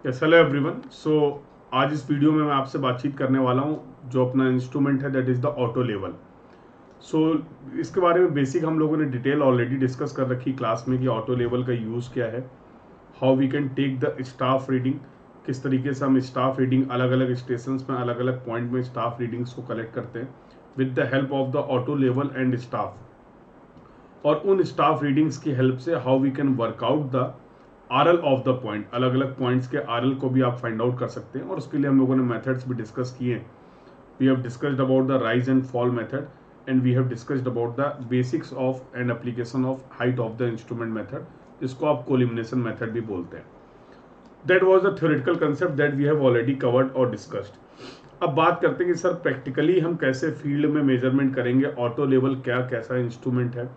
Yes hello everyone. सो आज इस video में मैं आपसे बातचीत करने वाला हूँ जो अपना इंस्ट्रूमेंट है that is the auto level. So इसके बारे में बेसिक हम लोगों ने डिटेल ऑलरेडी डिस्कस कर रखी क्लास में कि ऑटो लेवल का यूज़ क्या है, how we can take the staff reading, किस तरीके से हम स्टाफ रीडिंग अलग अलग स्टेशन में अलग अलग पॉइंट में स्टाफ रीडिंग्स को कलेक्ट करते हैं with the help of the auto level and staff, और उन स्टाफ रीडिंग्स की हेल्प से how we can work out the RL of the point, अलग अलग पॉइंट्स के आरएल को भी आप फाइंड आउट कर सकते हैं। और उसके लिए हम लोगों ने मेथड्स भी डिस्कस किए हैं। We have discussed about the rise and fall method and we have discussed about the basics of and application of height of the instrument method, जिसको आप कोलिमिनेशन मेथड भी बोलते हैं। That was the theoretical concept that we have already covered और discussed. अब बात करते हैं कि सर प्रैक्टिकली हम कैसे फील्ड में मेजरमेंट करेंगे, ऑटो लेवल क्या कैसा इंस्ट्रूमेंट है,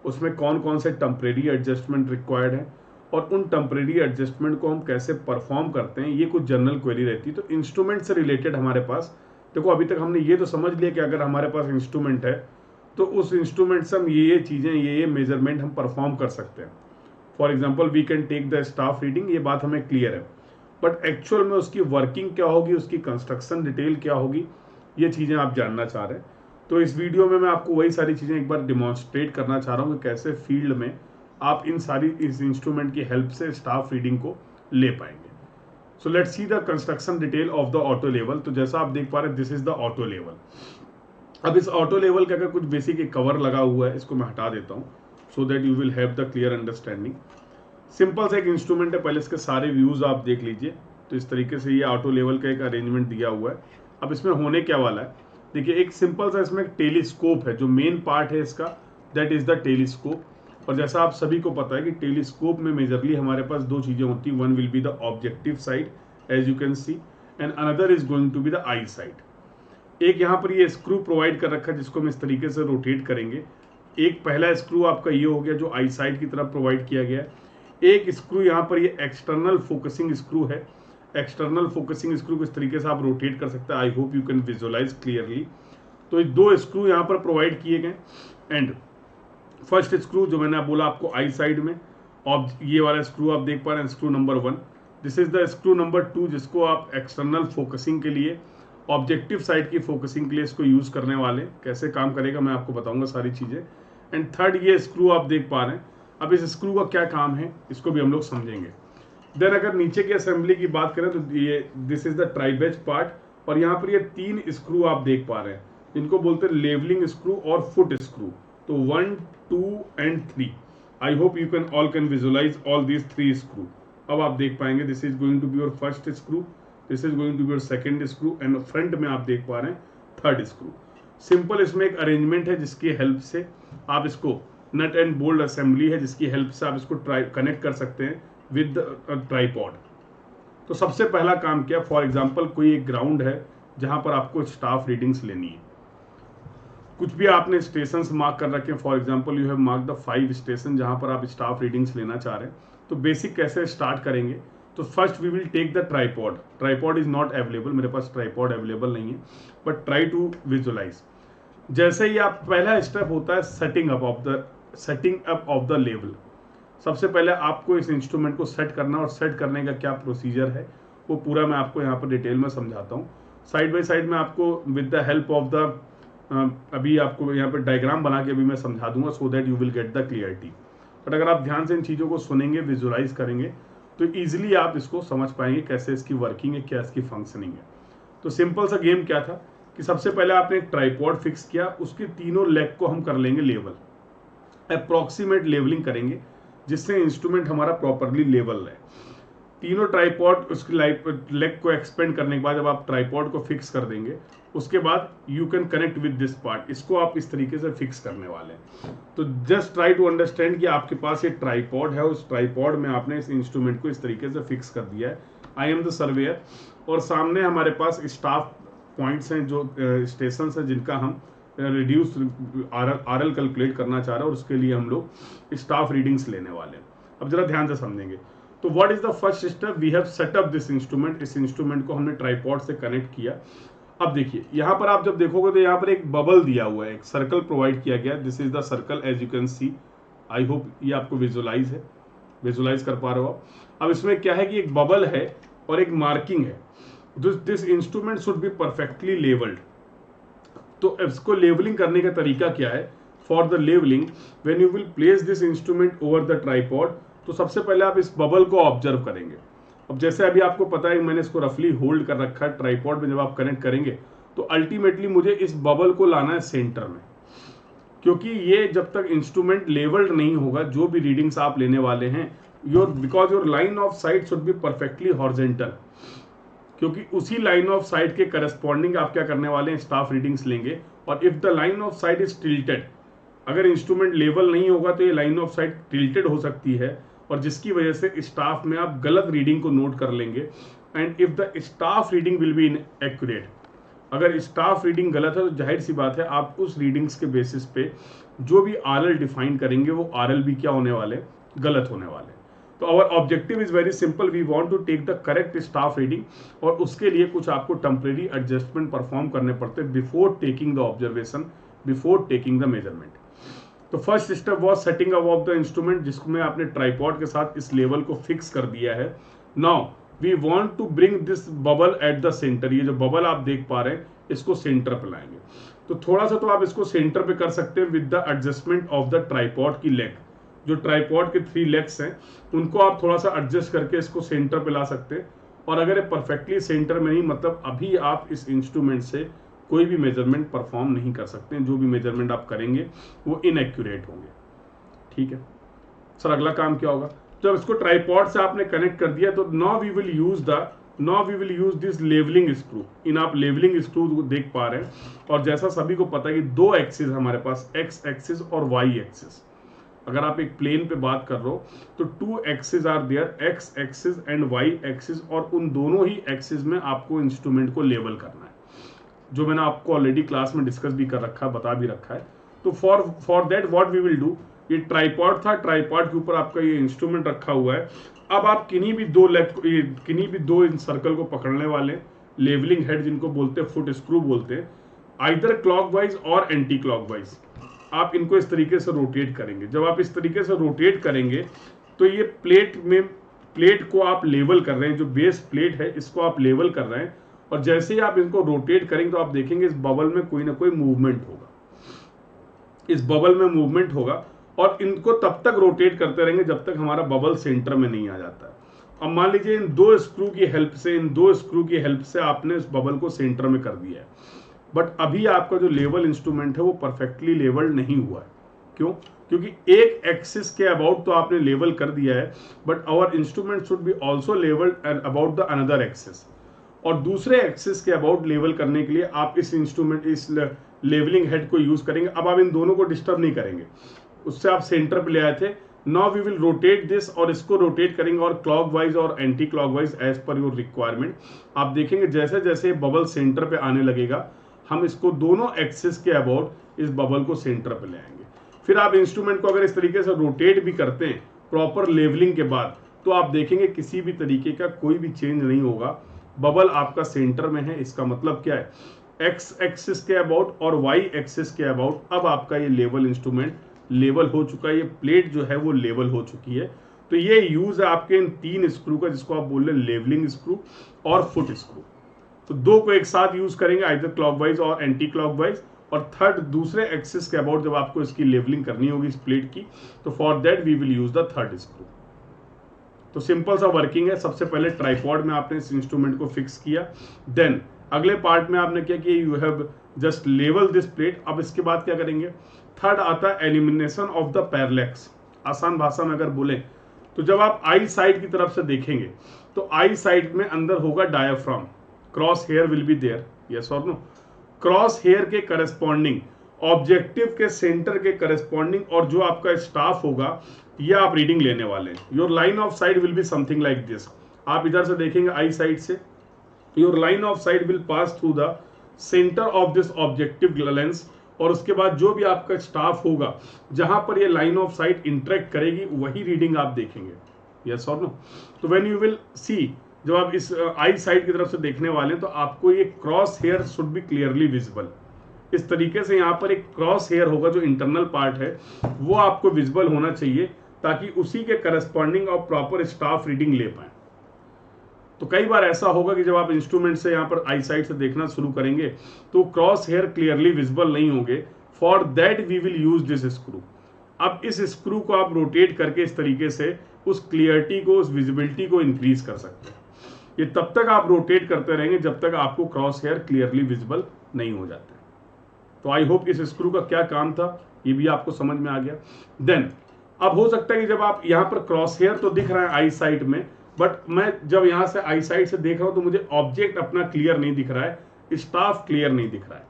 उसमें कौन कौन से टेम्परेरी एडजस्टमेंट रिक्वायर्ड है और उन टेम्परेरी एडजस्टमेंट को हम कैसे परफॉर्म करते हैं। ये कुछ जनरल क्वेरी रहती है। तो इंस्ट्रूमेंट से रिलेटेड हमारे पास देखो, अभी तक हमने ये तो समझ लिया कि अगर हमारे पास इंस्ट्रूमेंट है तो उस इंस्ट्रूमेंट से हम ये चीज़ें ये मेजरमेंट हम परफॉर्म कर सकते हैं। For example we can take the staff reading, ये बात हमें क्लियर है। बट एक्चुअल में उसकी वर्किंग क्या होगी, उसकी कंस्ट्रक्शन डिटेल क्या होगी, ये चीज़ें आप जानना चाह रहे हैं। तो इस वीडियो में मैं आपको वही सारी चीज़ें एक बार डिमॉन्स्ट्रेट करना चाह रहा हूँ कि कैसे फील्ड में आप इस इंस्ट्रूमेंट की हेल्प से स्टाफ रीडिंग को ले पाएंगे। So let's see the construction detail of the auto level. तो जैसा आप देख पा रहे हैं, this is the auto level. अब इस ऑटो लेवल का अगर कुछ बेसिक एक कवर लगा हुआ है, इसको मैं हटा देता हूँ so that you will have the clear understanding. Simple सा एक इंस्ट्रूमेंट है, पहले इसके सारे व्यूज आप देख लीजिए। तो इस तरीके से ये ऑटो लेवल का एक अरेंजमेंट दिया हुआ है। अब इसमें होने क्या वाला है, देखिए एक सिंपल सा इसमें एक टेलीस्कोप है, जो मेन पार्ट है इसका दैट इज द टेलीस्कोप। और जैसा आप सभी को पता है कि टेलीस्कोप में मेजरली हमारे पास दो चीजें होती हैं, one will be the objective side as you can see and another is going to be the eye side. एक यहाँ पर ये स्क्रू प्रोवाइड कर रखा है जिसको हम इस तरीके से रोटेट करेंगे। एक पहला स्क्रू आपका ये हो गया जो आई साइड की तरफ प्रोवाइड किया गया है। एक स्क्रू यहाँ पर ये एक्सटर्नल फोकसिंग स्क्रू है। एक्सटर्नल फोकसिंग स्क्रू को इस तरीके से आप रोटेट कर सकते हैं। I hope you can visualise clearly. तो ये दो स्क्रू यहाँ पर प्रोवाइड किए गए एंड फर्स्ट स्क्रू जो मैंने बोला आपको आई साइड में, और ये वाला स्क्रू आप देख पा रहे हैं screw number 1। This is the screw number 2 जिसको आप एक्सटर्नल फोकसिंग के लिए, ऑब्जेक्टिव साइड की फोकसिंग के लिए इसको यूज करने वाले। कैसे काम करेगा मैं आपको बताऊंगा सारी चीजें। एंड थर्ड ये स्क्रू आप देख पा रहे हैं। अब इस स्क्रू का क्या काम है इसको भी हम लोग समझेंगे। देन अगर नीचे की असेंबली की बात करें तो ये दिस इज द ट्राइबेज पार्ट, और यहाँ पर ये 3 स्क्रू आप देख पा रहे हैं, इनको बोलते हैं लेवलिंग स्क्रू और फुट स्क्रू। तो 1, 2 and 3। I hope you can all can visualise all these 3 screw. अब आप देख पाएंगे this is going to be your first screw, this is going to be your second screw and front में आप देख पा रहे हैं थर्ड स्क्रू। सिंपल इसमें एक अरेंजमेंट है जिसकी हेल्प से आप इसको, नट एंड बोल्ट असेंबली है जिसकी हेल्प से आप इसको कनेक्ट कर सकते हैं विद ट्राइपॉड। तो सबसे पहला काम क्या, फॉर एग्जांपल कोई एक ग्राउंड है जहां पर आपको स्टाफ रीडिंग्स लेनी है। कुछ भी आपने स्टेशन मार्क कर रखे हैं, for example you have mark the 5 station जहां पर आप स्टाफ रीडिंग्स लेना चाह रहे हैं। तो बेसिक कैसे स्टार्ट करेंगे, तो first we will take the tripod. Tripod is not available, मेरे पास ट्राइपॉड अवेलेबल नहीं है, बट ट्राई टू विजुअलाइज। जैसे ही आप, पहला स्टेप होता है setting up of the level. सबसे पहले आपको इस इंस्ट्रूमेंट को सेट करना, और सेट करने का क्या प्रोसीजर है वो पूरा मैं आपको यहाँ पर डिटेल में समझाता हूँ। साइड बाय साइड में आपको with the help of the अभी आपको यहाँ पर डायग्राम बना के अभी मैं समझा दूंगा so that you will get the clarity. But अगर आप ध्यान से इन चीज़ों को सुनेंगे, विजुअलाइज करेंगे, तो ईजिली आप इसको समझ पाएंगे कैसे इसकी वर्किंग है, क्या इसकी फंक्शनिंग है। तो सिंपल सा गेम क्या था कि सबसे पहले आपने एक ट्राइपॉड फिक्स किया, उसके तीनों लेग को हम कर लेंगे लेवल, अप्रॉक्सीमेट लेवलिंग करेंगे जिससे इंस्ट्रूमेंट हमारा प्रॉपरली लेवल है। तीनों ट्राइपॉड उसकी लेग को एक्सपेंड करने के बाद जब आप ट्राइपॉड को फिक्स कर देंगे, उसके बाद you can connect with this part. इसको आप इस तरीके से फिक्स करने वाले हैं। तो जस्ट ट्राई टू अंडरस्टैंड कि आपके पास ये ट्राइपॉड है, उस ट्राइपॉड में आपने इस इंस्ट्रूमेंट को इस तरीके से फिक्स कर दिया है। आई एम द सर्वेयर, और सामने हमारे पास स्टाफ पॉइंट्स हैं, जो स्टेशन है जिनका हम रिड्यूस आरएल कैलकुलेट करना चाह रहे हैं, और उसके लिए हम लोग स्टाफ रीडिंग्स लेने वाले हैं। अब जरा ध्यान से समझेंगे। तो what is the first step, we have set up this instrument. इस इंस्ट्रूमेंट को हमने ट्राइपॉड से कनेक्ट किया। अब देखिए यहाँ पर आप जब देखोगे तो यहाँ पर एक बबल दिया हुआ है, एक सर्कल प्रोवाइड किया गया है। This is the circle as you can see. I hope ये आपको विजुअलाइज कर पा रहे हो आप। अब इसमें क्या है कि एक बबल है और एक मार्किंग है, this instrument should be perfectly levelled. तो इसको लेवलिंग करने का तरीका क्या है? For the levelling when you will place this instrument over the tripod, तो सबसे पहले आप इस बबल को ऑब्जर्व करेंगे। अब जैसे अभी आपको पता है मैंने इसको रफली होल्ड कर रखा है, ट्राइपॉड में जब आप कनेक्ट करेंगे तो अल्टीमेटली मुझे इस बबल को लाना है सेंटर में, क्योंकि ये जब तक इंस्ट्रूमेंट लेवल्ड नहीं होगा, जो भी रीडिंग्स आप लेने वाले हैं, because your line of site should be perfectly horizontal, क्योंकि उसी लाइन ऑफ साइट के करस्पॉन्डिंग आप क्या करने वाले हैं, स्टाफ रीडिंग्स लेंगे। और if the line of site is tilted, अगर इंस्ट्रूमेंट लेवल नहीं होगा तो ये लाइन ऑफ साइट टिल्टेड हो सकती है, और जिसकी वजह से स्टाफ में आप गलत रीडिंग को नोट कर लेंगे। And if the staff reading will be inaccurate, अगर स्टाफ रीडिंग गलत है तो जाहिर सी बात है आप उस रीडिंग्स के बेसिस पे जो भी आरएल डिफाइन करेंगे वो आरएल भी क्या होने वाले, गलत होने वाले। तो our objective is very simple, we want to take the correct staff reading, और उसके लिए कुछ आपको टेम्परेरी एडजस्टमेंट परफॉर्म करने पड़ते हैं before taking the observation, before taking the measurement. तो first step was setting up of the instrument, जिसमें आपने ट्राइपॉड के साथ इस लेवल को फिक्स कर दिया है। Now we want to bring this bubble at the centre, ये जो बबल आप देख पा रहे हैं इसको सेंटर पे लाएंगे। तो थोड़ा सा तो आप इसको सेंटर पे कर सकते हैं with the adjustment of the tripod की लेग, जो ट्राइपॉड के 3 लेग्स हैं उनको आप थोड़ा सा एडजस्ट करके इसको सेंटर पे ला सकते हैं। और अगर ये परफेक्टली सेंटर में नहीं, मतलब अभी आप इस इंस्ट्रूमेंट से कोई भी मेजरमेंट परफॉर्म नहीं कर सकते हैं, जो भी मेजरमेंट आप करेंगे वो इनएक्यूरेट होंगे। ठीक है सर, अगला काम क्या होगा? जब इसको ट्राइपॉड से आपने कनेक्ट कर दिया तो now we will use this levelling screw. इन आप लेवलिंग स्क्रू देख पा रहे हैं, और जैसा सभी को पता है कि 2 एक्सिस हमारे पास, एक्स एक्सिस और वाई एक्सिस। अगर आप एक प्लेन पे बात कर रहे हो तो 2 axis are there, X axis and Y axis, और उन दोनों ही एक्सिस में आपको इंस्ट्रूमेंट को लेवल करना है, जो मैंने आपको ऑलरेडी क्लास में डिस्कस भी कर रखा है, बता भी रखा है। तो for that what we will do, ये ट्राइपॉड था, ट्राइपॉड के ऊपर आपका ये इंस्ट्रूमेंट रखा हुआ है। अब आप किन्हीं भी 2 इन सर्कल को पकड़ने वाले, लेवलिंग हेड जिनको बोलते हैं, फुट स्क्रू बोलते हैं, आइदर क्लॉकवाइज और एंटी क्लॉकवाइज आप इनको इस तरीके से रोटेट करेंगे। जब आप इस तरीके से रोटेट करेंगे तो ये प्लेट को आप लेवल कर रहे हैं, जो बेस प्लेट है इसको आप लेवल कर रहे हैं, और जैसे ही आप इनको रोटेट करेंगे तो आप देखेंगे इस बबल में कोई ना कोई मूवमेंट होगा, इस बबल में मूवमेंट होगा, और इनको तब तक रोटेट करते रहेंगे जब तक हमारा बबल सेंटर में नहीं आ जाता है। अब मान लीजिए इन 2 स्क्रू की हेल्प से आपने इस बबल को सेंटर में कर दिया है, बट अभी आपका जो लेवल इंस्ट्रूमेंट है वो परफेक्टली लेवल्ड नहीं हुआ है। क्यों? क्योंकि एक एक्सिस के अबाउट तो आपने लेवल कर दिया है, but our instrument should be also levelled and about the another axis, और दूसरे एक्सिस के अबाउट लेवल करने के लिए आप इस लेवलिंग हेड को यूज करेंगे। अब आप इन दोनों को डिस्टर्ब नहीं करेंगे, उससे आप सेंटर पे ले आए थे। Now we will rotate this, और इसको रोटेट करेंगे और क्लॉकवाइज और anti clockwise as per your requirement. आप देखेंगे जैसे जैसे बबल सेंटर पे आने लगेगा, हम इसको दोनों एक्सिस के अबाउट इस बबल को सेंटर पे ले आएंगे। फिर आप इंस्ट्रूमेंट को अगर इस तरीके से रोटेट भी करते हैं प्रॉपर लेवलिंग के बाद, तो आप देखेंगे किसी भी तरीके का कोई भी चेंज नहीं होगा, बबल आपका सेंटर में है। इसका मतलब क्या है, एक्स एक्सिस के अबाउट और वाई एक्सिस के अबाउट अब आपका ये लेवल इंस्ट्रूमेंट लेवल हो चुका है, ये प्लेट जो है वो लेवल हो चुकी है। तो ये यूज है आपके इन 3 स्क्रू का, जिसको आप बोल रहे हैं लेवलिंग स्क्रू और फुट स्क्रू। तो 2 को एक साथ यूज करेंगे, आइदर क्लॉकवाइज और एंटी क्लॉकवाइज, और थर्ड दूसरे एक्सिस के अबाउट जब आपको इसकी लेवलिंग करनी होगी इस प्लेट की, तो for that we will use the 3rd screw. तो सिंपल सा वर्किंग है। सबसे पहले ट्राइपॉड में आपने इस इंस्ट्रूमेंट को फिक्स किया, देन अगले पार्ट में आपने क्या किया, you have just level this plate. अब इसके बाद क्या करेंगे, थर्ड आता है एलिमिनेशन ऑफ द पैरेलैक्स। आसान भाषा में अगर बोले तो जब आप आई साइड की तरफ से देखेंगे तो आई साइड में अंदर होगा diaphragm, cross hair will be there, yes और नो। क्रॉस हेयर के करस्पॉन्डिंग, ऑब्जेक्टिव के सेंटर के करस्पॉन्डिंग, और जो आपका स्टाफ होगा ये आप रीडिंग लेने वाले हैं। Your line of site will be something like this. आप इधर से देखेंगे आई साइड से, your line of site will pass through the centre of this objective lens, और उसके बाद जो भी आपका स्टाफ होगा जहां पर ये लाइन ऑफ साइट इंटरेक्ट करेगी वही रीडिंग आप देखेंगे, यस और नो। तो व्हेन यू विल सी, जब आप इस आई साइड की तरफ से देखने वाले हैं तो आपको ये cross hair should be clearly visible. इस तरीके से यहाँ पर एक क्रॉस हेयर होगा जो इंटरनल पार्ट है वो आपको विजिबल होना चाहिए, ताकि उसी के करस्पॉन्डिंग और प्रॉपर स्टाफ रीडिंग ले पाए। तो कई बार ऐसा होगा कि जब आप इंस्ट्रूमेंट से यहाँ पर आई साइड से देखना शुरू करेंगे तो क्रॉस हेयर क्लियरली विजिबल नहीं होंगे। For that we will use this screw. अब इस स्क्रू को आप रोटेट करके इस तरीके से उस क्लियरिटी को, उस विजिबिलिटी को इंक्रीज कर सकते हैं। ये तब तक आप रोटेट करते रहेंगे जब तक आपको क्रॉस हेयर क्लियरली विजिबल नहीं हो जाते। तो आई होप इस स्क्रू का क्या काम था ये भी आपको समझ में आ गया। देन अब हो सकता है कि जब आप यहाँ पर क्रॉस हेयर तो दिख रहा है आई साइड में, बट मैं जब यहाँ से आई साइड से देख रहा हूँ तो मुझे ऑब्जेक्ट अपना क्लियर नहीं दिख रहा है, स्टाफ क्लियर नहीं दिख रहा है।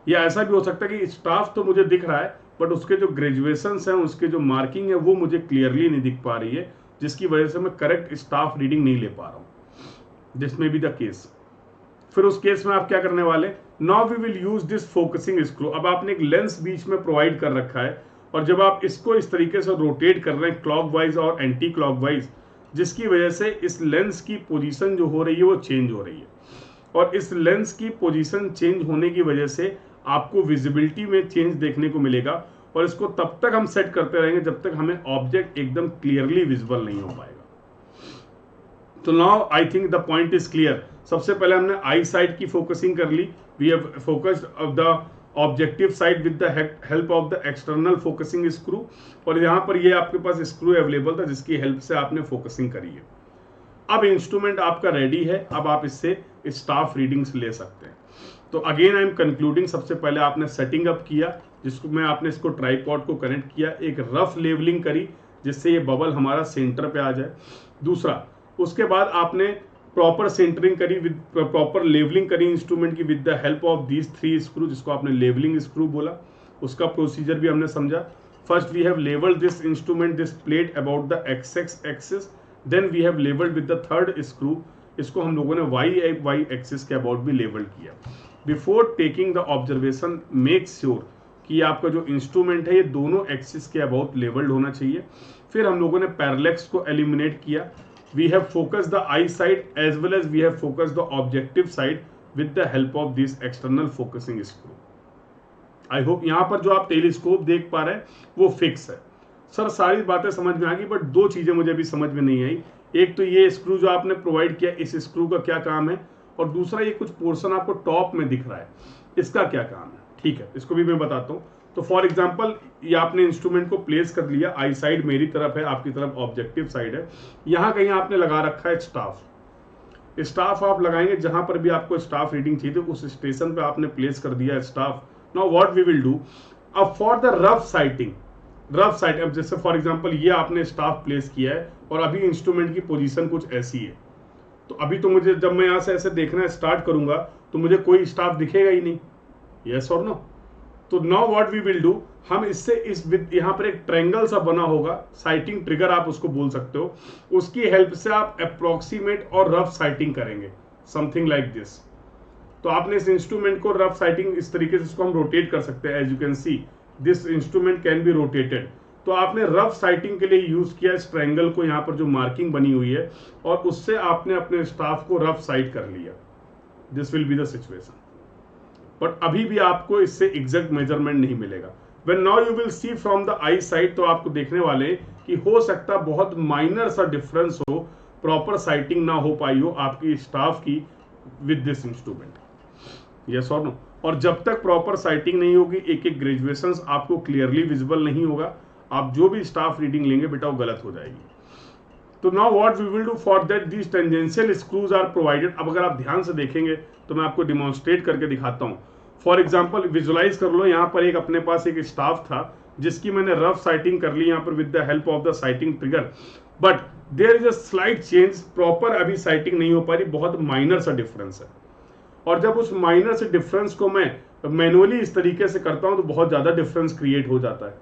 या ऐसा भी हो सकता है कि स्टाफ तो मुझे दिख रहा है बट उसके जो ग्रेजुएशंस हैं, उसके जो मार्किंग है वो मुझे क्लियरली नहीं दिख पा रही है, जिसकी वजह से मैं करेक्ट स्टाफ रीडिंग नहीं ले पा रहा हूँ। दिस में बी द केस। फिर उस केस में आप क्या करने वाले, now we will use this focusing screw. अब आपने एक लेंस बीच में प्रोवाइड कर रखा है और जब आप इसको इस तरीके से रोटेट कर रहे हैं क्लॉकवाइज और एंटी क्लॉकवाइज, जिसकी वजह से इस लेंस की पोजीशन जो हो रही है वो चेंज हो रही है। और इस लेंस की पोजीशन चेंज होने की वजह से आपको विजिबिलिटी में चेंज देखने को मिलेगा। और इसको तब तक हम सेट करते रहेंगे जब तक हमें ऑब्जेक्ट एकदम क्लियरली विजिबल नहीं हो पाएगा। तो now I think the point is clear. सबसे पहले हमने आई साइड की फोकसिंग कर ली। We have focused of the objective side with the help of the external focusing screw. और यहाँ पर ये आपके पास स्क्रू अवेलेबल था जिसकी हेल्प से आपने फोकसिंग करी है। अब इंस्ट्रूमेंट आपका रेडी है, अब आप इससे स्टाफ रीडिंग्स ले सकते हैं। तो अगेन आई एम कंक्लूडिंग, सबसे पहले आपने सेटिंग अप किया, जिसको मैं आपने इसको ट्राइपॉड को कनेक्ट किया, एक रफ लेवलिंग करी जिससे ये बबल हमारा सेंटर पे आ जाए। दूसरा, उसके बाद आपने प्रॉपर सेंटरिंग करी, विद प्रॉपर लेवलिंग करी इंस्ट्रूमेंट की with the help of these 3 screw, जिसको आपने लेवलिंग स्क्रू बोला। उसका प्रोसीजर भी हमने समझा। First we have levelled this instrument, this plate about the X axis, then we have levelled with the third screw, इसको हम लोगों ने वाई एक्सिस के अबाउट भी लेवल किया। Before taking the observation make sure कि आपका जो इंस्ट्रूमेंट है ये दोनों एक्सिस के अबाउट लेवल्ड होना चाहिए। फिर हम लोगों ने पैरेलैक्स को एलिमिनेट किया। We have focused the eye side as well as we have focused the objective side with the help of this external focusing screw. I hope यहाँ पर जो आप टेलीस्कोप देख पा रहे हैं वो फिक्स है। सर सारी बातें समझ में आ गई, बट 2 चीजें मुझे अभी समझ में नहीं आई। एक तो ये स्क्रू जो आपने प्रोवाइड किया, इस स्क्रू का क्या काम है, और दूसरा ये कुछ पोर्शन आपको टॉप में दिख रहा है, इसका क्या काम है। ठीक है, इसको भी मैं बताता हूँ। तो फॉर एग्जाम्पल ये आपने इंस्ट्रूमेंट को प्लेस कर लिया, आई साइड मेरी तरफ है, आपकी तरफ ऑब्जेक्टिव साइड है। यहाँ कहीं आपने लगा रखा है स्टाफ। स्टाफ आप लगाएंगे जहां पर भी आपको स्टाफ रीडिंग चाहिए, उस स्टेशन पे आपने प्लेस कर दिया staff. Now what we will do, अब for the rough sighting, rough sight, अब जैसे फॉर एग्जाम्पल ये आपने स्टाफ प्लेस किया है और अभी इंस्ट्रूमेंट की पोजीशन कुछ ऐसी है, तो अभी तो मुझे जब मैं यहाँ से ऐसे देखना स्टार्ट करूंगा तो मुझे कोई स्टाफ दिखेगा ही नहीं, यस और नो। तो now what we will do, हम इससे इस यहाँ पर एक ट्रायंगल सा बना होगा, साइटिंग ट्रिगर आप उसको बोल सकते हो, उसकी हेल्प से आप अप्रोक्सीमेट और रफ साइटिंग करेंगे, समथिंग लाइक दिस। तो आपने इस इंस्ट्रूमेंट को रफ साइटिंग इस तरीके से इसको हम रोटेट कर सकते हैं। As you can see this instrument can be rotated. तो आपने रफ साइटिंग के लिए यूज किया इस ट्रायंगल को, यहाँ पर जो मार्किंग बनी हुई है, और उससे आपने अपने स्टाफ को रफ साइट कर लिया। This will be the situation, but अभी भी आपको इससे एग्जैक्ट मेजरमेंट नहीं मिलेगा। When now you will see from the eye side, तो आपको देखने वाले कि हो सकता बहुत माइनर सा डिफरेंस हो, प्रॉपर साइटिंग ना हो पाई हो आपकी स्टाफ की विद दिस इंस्ट्रूमेंट, यस और नो। और जब तक प्रॉपर साइटिंग नहीं होगी, एक एक ग्रेजुएशंस आपको क्लियरली विजिबल नहीं होगा, आप जो भी स्टाफ रीडिंग लेंगे बेटा वो गलत हो जाएगी। तो now what we will do, for that these tangential screws are provided. अब अगर आप ध्यान से देखेंगे तो मैं आपको डिमॉन्स्ट्रेट करके दिखाता हूँ। फॉर एग्जाम्पल विजुलाइज कर लो, यहाँ पर एक अपने पास एक स्टाफ था जिसकी मैंने रफ साइटिंग कर ली यहाँ पर with the help of the sighting trigger, but there is a slight change, proper अभी साइटिंग नहीं हो पा रही, बहुत माइनर सा डिफरेंस है। और जब उस माइनर से डिफरेंस को मैं मैनुअली इस तरीके से करता हूँ तो बहुत ज्यादा डिफरेंस क्रिएट हो जाता है।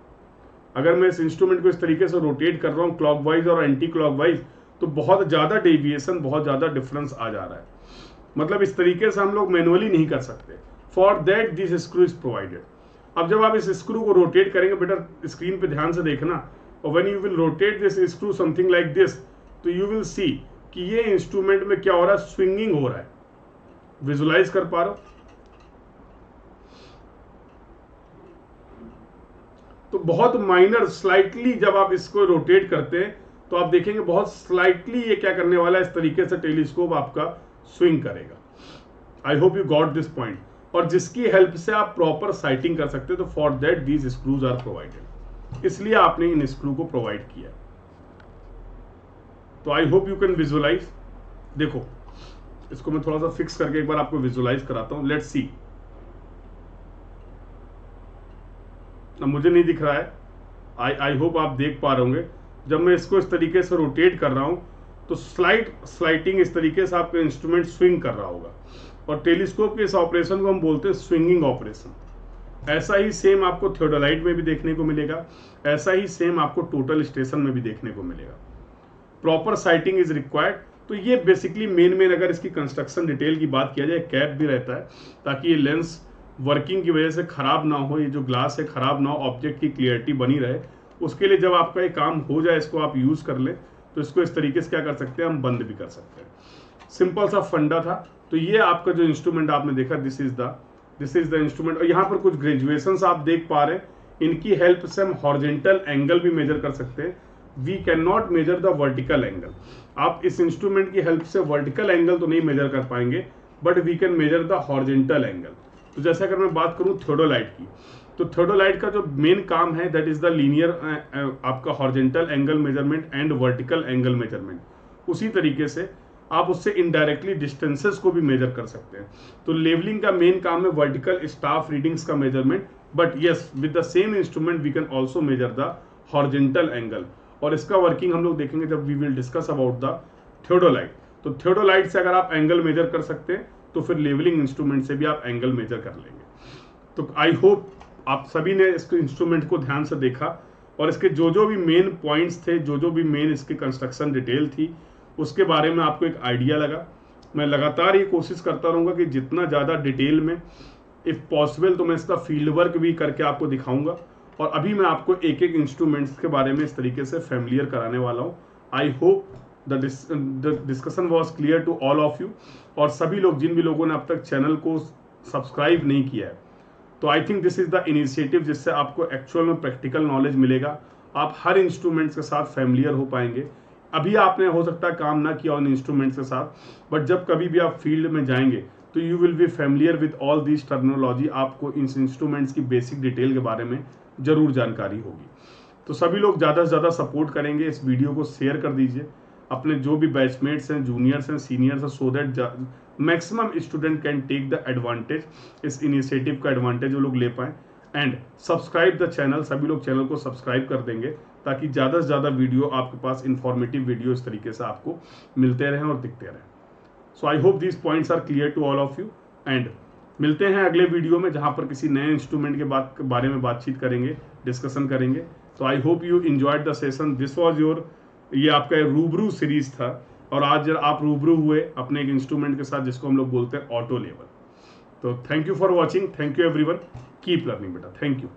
अगर मैं इस इंस्ट्रूमेंट को इस तरीके से रोटेट कर रहा हूँ क्लॉकवाइज और एंटी क्लॉकवाइज, तो बहुत ज्यादा डेविएशन, बहुत ज्यादा डिफरेंस आ जा रहा है। मतलब इस तरीके से हम लोग मैनुअली नहीं कर सकते। For that this screw is provided. अब जब आप इस स्क्रू को रोटेट करेंगे, बेटा स्क्रीन पे ध्यान से देखना, और when you will rotate this screw something like this, तो यू विल सी कि ये इंस्ट्रूमेंट में क्या हो रहा है, स्विंगिंग हो रहा है। विजुलाइज कर पा रहे हो? तो बहुत माइनर स्लाइटली जब आप इसको रोटेट करते हैं तो आप देखेंगे बहुत स्लाइटली ये क्या करने वाला है, इस तरीके से टेलीस्कोप आपका स्विंग करेगा। आई hope you got this point, और जिसकी हेल्प से आप प्रॉपर साइटिंग कर सकते हो। तो for that these screws are provided, इसलिए आपने इन स्क्रू को प्रोवाइड किया। तो I hope you can visualise. देखो इसको मैं थोड़ा सा फिक्स करके एक बार आपको विजुअलाइज कराता हूं। लेट्स सी, मुझे नहीं दिख रहा है, आई होप आप देख पा रहे होंगे। जब मैं इसको इस तरीके से रोटेट कर रहा हूं तो स्लाइटिंग इस तरीके से आपका इंस्ट्रूमेंट स्विंग कर रहा होगा, और टेलीस्कोप के इस ऑपरेशन को हम बोलते हैं स्विंगिंग ऑपरेशन। ऐसा ही सेम आपको थियोडोलाइट में भी देखने को मिलेगा, ऐसा ही सेम आपको टोटल स्टेशन में भी देखने को मिलेगा। Proper sighting is required. तो ये बेसिकली मेन अगर इसकी कंस्ट्रक्शन डिटेल की बात किया जाए, कैप भी रहता है ताकि ये लेंस वर्किंग की वजह से खराब ना हो, ये जो ग्लास है खराब ना हो, ऑब्जेक्ट की क्लियरिटी बनी रहे। उसके लिए जब आपका ये काम हो जाए, इसको आप यूज कर लें, तो इसको इस तरीके से क्या कर सकते हैं, हम बंद भी कर सकते हैं। सिंपल सा फंडा था। तो ये आपका जो इंस्ट्रूमेंट आपने देखा, दिस इज द इंस्ट्रूमेंट। और यहाँ पर कुछ ग्रेजुएशंस आप देख पा रहे हैं, इनकी हेल्प से हम हॉरिजॉन्टल एंगल भी मेजर कर सकते हैं। We can not measure the vertical angle. आप इस इंस्ट्रूमेंट की हेल्प से वर्टिकल एंगल तो नहीं मेजर कर पाएंगे, but we can measure the horizontal angle. तो जैसे अगर मैं बात करूं थियोडोलाइट की, तो थियोडोलाइट का जो मेन काम है दैट इज द लीनियर आपका horizontal angle measurement and vertical angle measurement. उसी तरीके से आप उससे इनडायरेक्टली डिस्टेंसेस को भी मेजर कर सकते हैं। तो लेवलिंग का मेन काम है वर्टिकल स्टाफ रीडिंग्स का measurement, but yes with the same instrument we can also measure the horizontal angle. और इसका वर्किंग हम लोग देखेंगे जब we will discuss about the theodolite. तो थियोडोलाइट से अगर आप एंगल मेजर कर सकते हैं, तो फिर लेवलिंग इंस्ट्रूमेंट से भी आप एंगल मेजर कर लेंगे। तो आई होप आप सभी ने इस इंस्ट्रूमेंट को ध्यान से देखा, और इसके जो भी मेन पॉइंट्स थे, जो भी मेन इसकी कंस्ट्रक्शन डिटेल थी, उसके बारे में आपको एक आइडिया लगा। मैं लगातार ये कोशिश करता रहूँगा कि जितना ज़्यादा डिटेल में इफ़ पॉसिबल तो मैं इसका फील्ड वर्क भी करके आपको दिखाऊंगा। और अभी मैं आपको एक एक इंस्ट्रूमेंट्स के बारे में इस तरीके से फैमिलियर कराने वाला हूँ। I hope the discussion was clear to all of you. और सभी लोग, जिन भी लोगों ने अब तक चैनल को सब्सक्राइब नहीं किया है, तो I think this is the initiative जिससे आपको एक्चुअल में प्रैक्टिकल नॉलेज मिलेगा। आप हर इंस्ट्रूमेंट्स के साथ फैमिलियर हो पाएंगे। अभी आपने हो सकता है काम ना किया उन इंस्ट्रूमेंट्स के साथ, बट जब कभी भी आप फील्ड में जाएंगे तो you will be familiar with all this terminology. आपको इन इंस्ट्रूमेंट्स की बेसिक डिटेल के बारे में जरूर जानकारी होगी। तो सभी लोग ज़्यादा से ज़्यादा सपोर्ट करेंगे, इस वीडियो को शेयर कर दीजिए अपने जो भी बैचमेट्स हैं, जूनियर्स हैं, सीनियर्स हैं, so that maximum student can take the advantage, इस इनिशिएटिव का एडवांटेज वो लोग ले पाएँ। एंड सब्सक्राइब द चैनल, सभी लोग चैनल को सब्सक्राइब कर देंगे ताकि ज़्यादा से ज़्यादा वीडियो आपके पास इंफॉर्मेटिव वीडियो इस तरीके से आपको मिलते रहें और दिखते रहें। So I hope these points are clear to all of you, and मिलते हैं अगले वीडियो में जहां पर किसी नए इंस्ट्रूमेंट के बारे में बातचीत करेंगे, डिस्कशन करेंगे। तो I hope you enjoyed the session. This was your, ये आपका रूबरू सीरीज था, और आज आप रूबरू हुए अपने एक इंस्ट्रूमेंट के साथ जिसको हम लोग बोलते हैं ऑटो लेवल। तो thank you for watching, thank you everyone, keep learning बेटा, थैंक यू।